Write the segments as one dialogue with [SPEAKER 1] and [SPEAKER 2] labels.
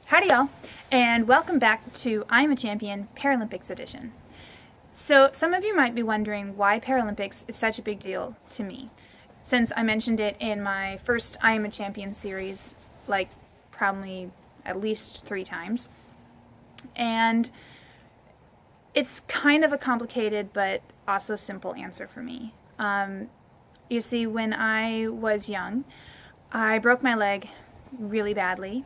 [SPEAKER 1] Howdy y'all, and welcome back to Iamachampion Paralympics edition. So some of you might be wondering why Paralympics is such a big deal to me, since I mentioned it in my first Iamachampion series, like probably at least 3 times. And it's kind of a complicated but also simple answer for me. You see, when I was young, I broke my leg really badly.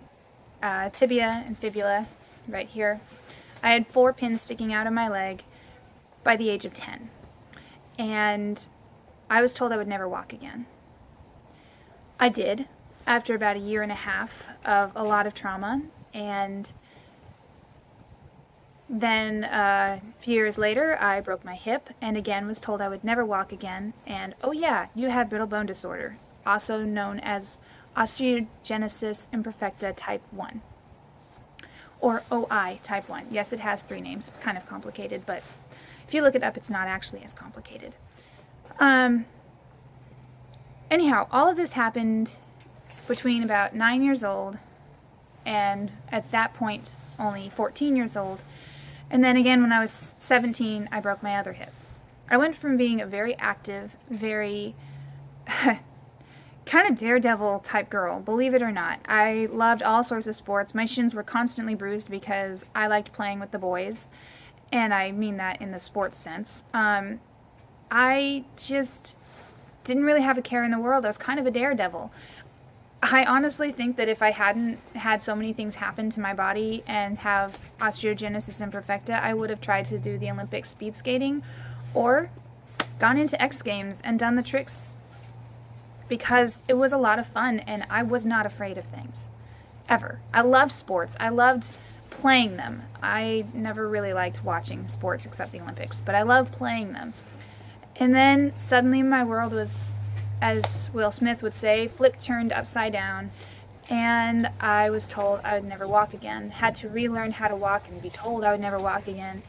[SPEAKER 1] Tibia and fibula right here. I had 4 pins sticking out of my leg by the age of 10. And I was told I would never walk again. I did, after about a year and a half of a lot of trauma, and then a few years later I broke my hip and again was told I would never walk again, and oh yeah, you have brittle bone disorder, also known as osteogenesis imperfecta type 1, or OI type 1. Yes, it has 3 names. It's kind of complicated, but if you look it up, it's not actually as complicated. Anyhow, all of this happened between about 9 years old and at that point only 14 years old, and then again when I was 17 I broke my other hip. I went from being a very active, very kind of daredevil type girl, believe it or not. I loved all sorts of sports. My shins were constantly bruised because I liked playing with the boys, and I mean that in the sports sense. I just didn't really have a care in the world. I was kind of a daredevil. I honestly think that if I hadn't had so many things happen to my body and have osteogenesis imperfecta, I would have tried to do the Olympic speed skating or gone into X Games and done the tricks, because it was a lot of fun and I was not afraid of things, ever. I loved sports. I loved playing them. I never really liked watching sports except the Olympics, but I loved playing them. And then suddenly my world was, as Will Smith would say, turned upside down, and I was told I would never walk again. Had to relearn how to walk and be told I would never walk again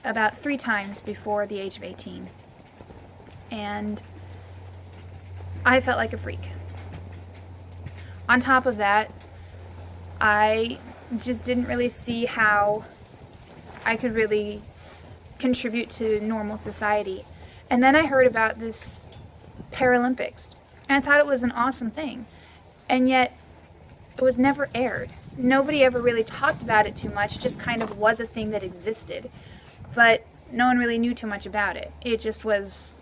[SPEAKER 1] about 3 times before the age of 18. And I felt like a freak. On top of that, I just didn't really see how I could really contribute to normal society. And then I heard about this Paralympics, and I thought it was an awesome thing. And yet, it was never aired. Nobody ever really talked about it too much, just kind of was a thing that existed. But no one really knew too much about it. It just was,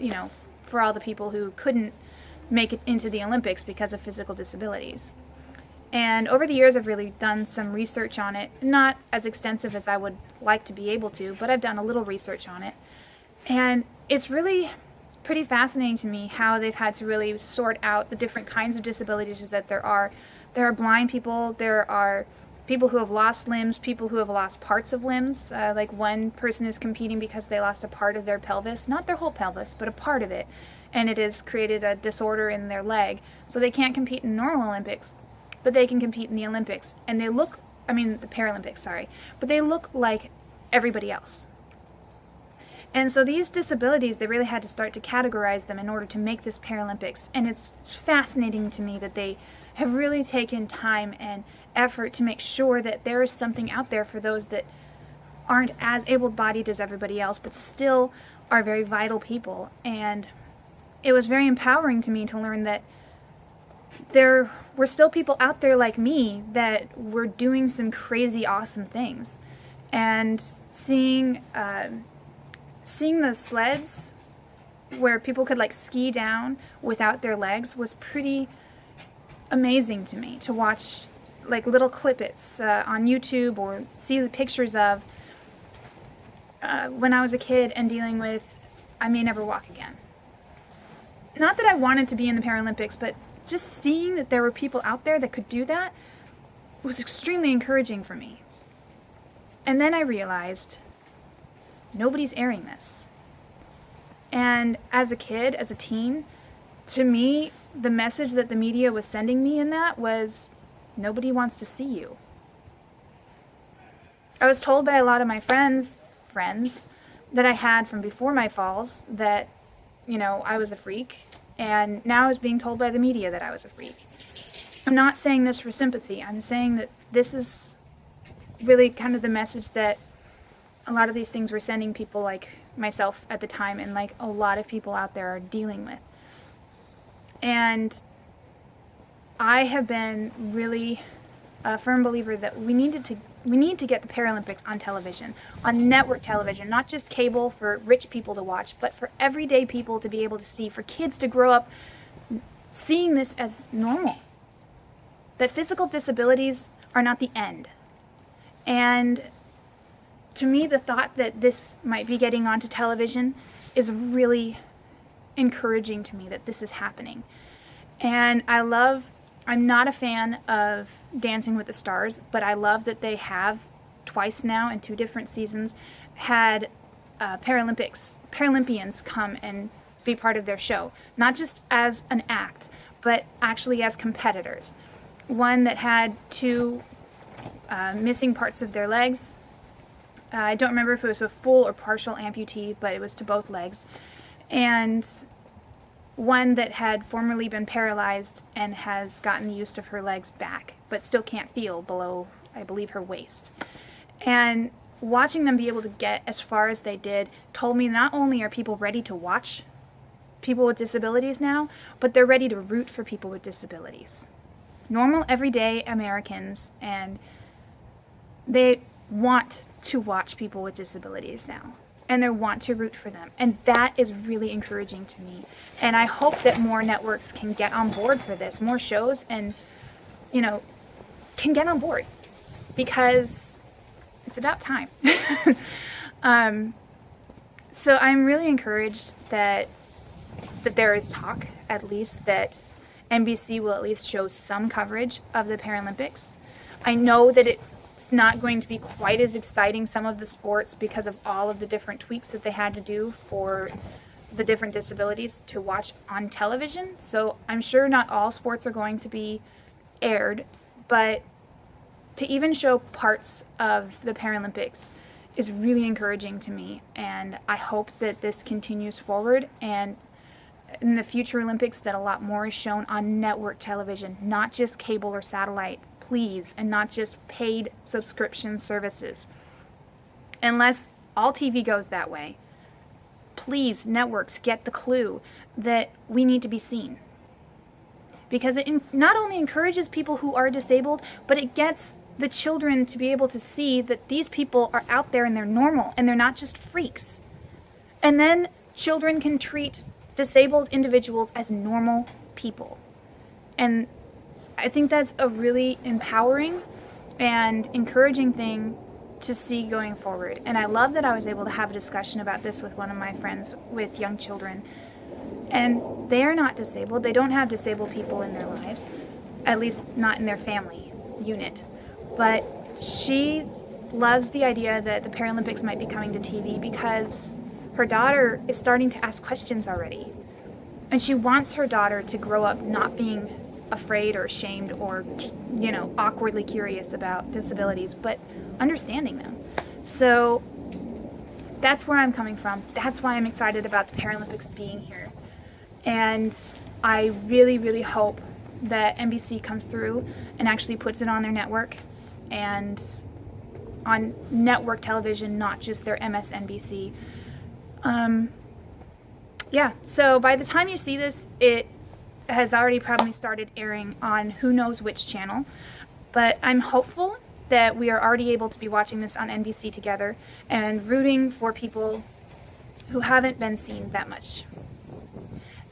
[SPEAKER 1] for all the people who couldn't make it into the Olympics because of physical disabilities. And over the years I've really done some research on it, not as extensive as I would like to be able to, but I've done a little research on it. And it's really pretty fascinating to me how they've had to really sort out the different kinds of disabilities that there are. There are blind people, there are people who have lost limbs, people who have lost parts of limbs. Like one person is competing because they lost a part of their pelvis, not their whole pelvis, but a part of it. And it has created a disorder in their leg, so they can't compete in normal Olympics, but they can compete in the Olympics. And they look, the Paralympics, sorry, but they look like everybody else. And so these disabilities, they really had to start to categorize them in order to make this Paralympics. And it's fascinating to me that they have really taken time and effort to make sure that there is something out there for those that aren't as able-bodied as everybody else, but still are very vital people. And it was very empowering to me to learn that there were still people out there like me that were doing some crazy awesome things. And seeing the sleds where people could ski down without their legs was pretty amazing to me, to watch little clippets on YouTube or see the pictures of when I was a kid and dealing with I may never walk again. Not that I wanted to be in the Paralympics, but just seeing that there were people out there that could do that was extremely encouraging for me. And then I realized nobody's airing this. And as a kid, as a teen, to me, the message that the media was sending me in that was, nobody wants to see you. I was told by a lot of my friends that I had from before my falls that, I was a freak, and now I was being told by the media that I was a freak. I'm not saying this for sympathy. I'm saying that this is really kind of the message that a lot of these things were sending people like myself at the time, and like a lot of people out there are dealing with. And I have been really a firm believer that we need to get the Paralympics on television, on network television, not just cable for rich people to watch, but for everyday people to be able to see, for kids to grow up seeing this as normal. That physical disabilities are not the end. And to me, the thought that this might be getting onto television is really encouraging to me, that this is happening. And I'm not a fan of Dancing with the Stars, but I love that they have twice now in 2 different seasons had Paralympians come and be part of their show, not just as an act, but actually as competitors. One that had 2 missing parts of their legs. I don't remember if it was a full or partial amputee, but it was to both legs. And one that had formerly been paralyzed and has gotten the use of her legs back, but still can't feel below, I believe, her waist. And watching them be able to get as far as they did told me not only are people ready to watch people with disabilities now, but they're ready to root for people with disabilities. Normal, everyday Americans, and they want to watch people with disabilities now, and they want to root for them, and that is really encouraging to me. And I hope that more networks can get on board for this, more shows, and can get on board, because it's about time. So I'm really encouraged that there is talk, at least, that NBC will at least show some coverage of the Paralympics. I know that it's not going to be quite as exciting, some of the sports, because of all of the different tweaks that they had to do for the different disabilities to watch on television. So I'm sure not all sports are going to be aired, but to even show parts of the Paralympics is really encouraging to me, and I hope that this continues forward, and in the future Olympics that a lot more is shown on network television, not just cable or satellite, please, and not just paid subscription services. Unless all TV goes that way, please, networks, get the clue that we need to be seen. Because it not only encourages people who are disabled, but it gets the children to be able to see that these people are out there and they're normal and they're not just freaks. And then children can treat disabled individuals as normal people. And I think that's a really empowering and encouraging thing to see going forward. And I love that I was able to have a discussion about this with one of my friends with young children. And they are not disabled. They don't have disabled people in their lives, at least not in their family unit. But she loves the idea that the Paralympics might be coming to TV because her daughter is starting to ask questions already. And she wants her daughter to grow up not being afraid or ashamed or, awkwardly curious about disabilities, but understanding them. So that's where I'm coming from. That's why I'm excited about the Paralympics being here. And I really, really hope that NBC comes through and actually puts it on their network and on network television, not just their MSNBC. So by the time you see this, it has already probably started airing on who knows which channel, but I'm hopeful that we are already able to be watching this on NBC together and rooting for people who haven't been seen that much.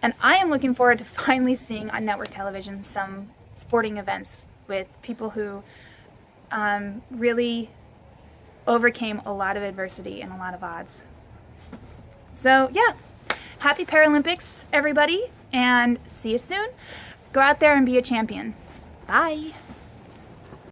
[SPEAKER 1] And I am looking forward to finally seeing on network television some sporting events with people who really overcame a lot of adversity and a lot of odds. So yeah, happy Paralympics, everybody, and see you soon. Go out there and be a champion. Bye.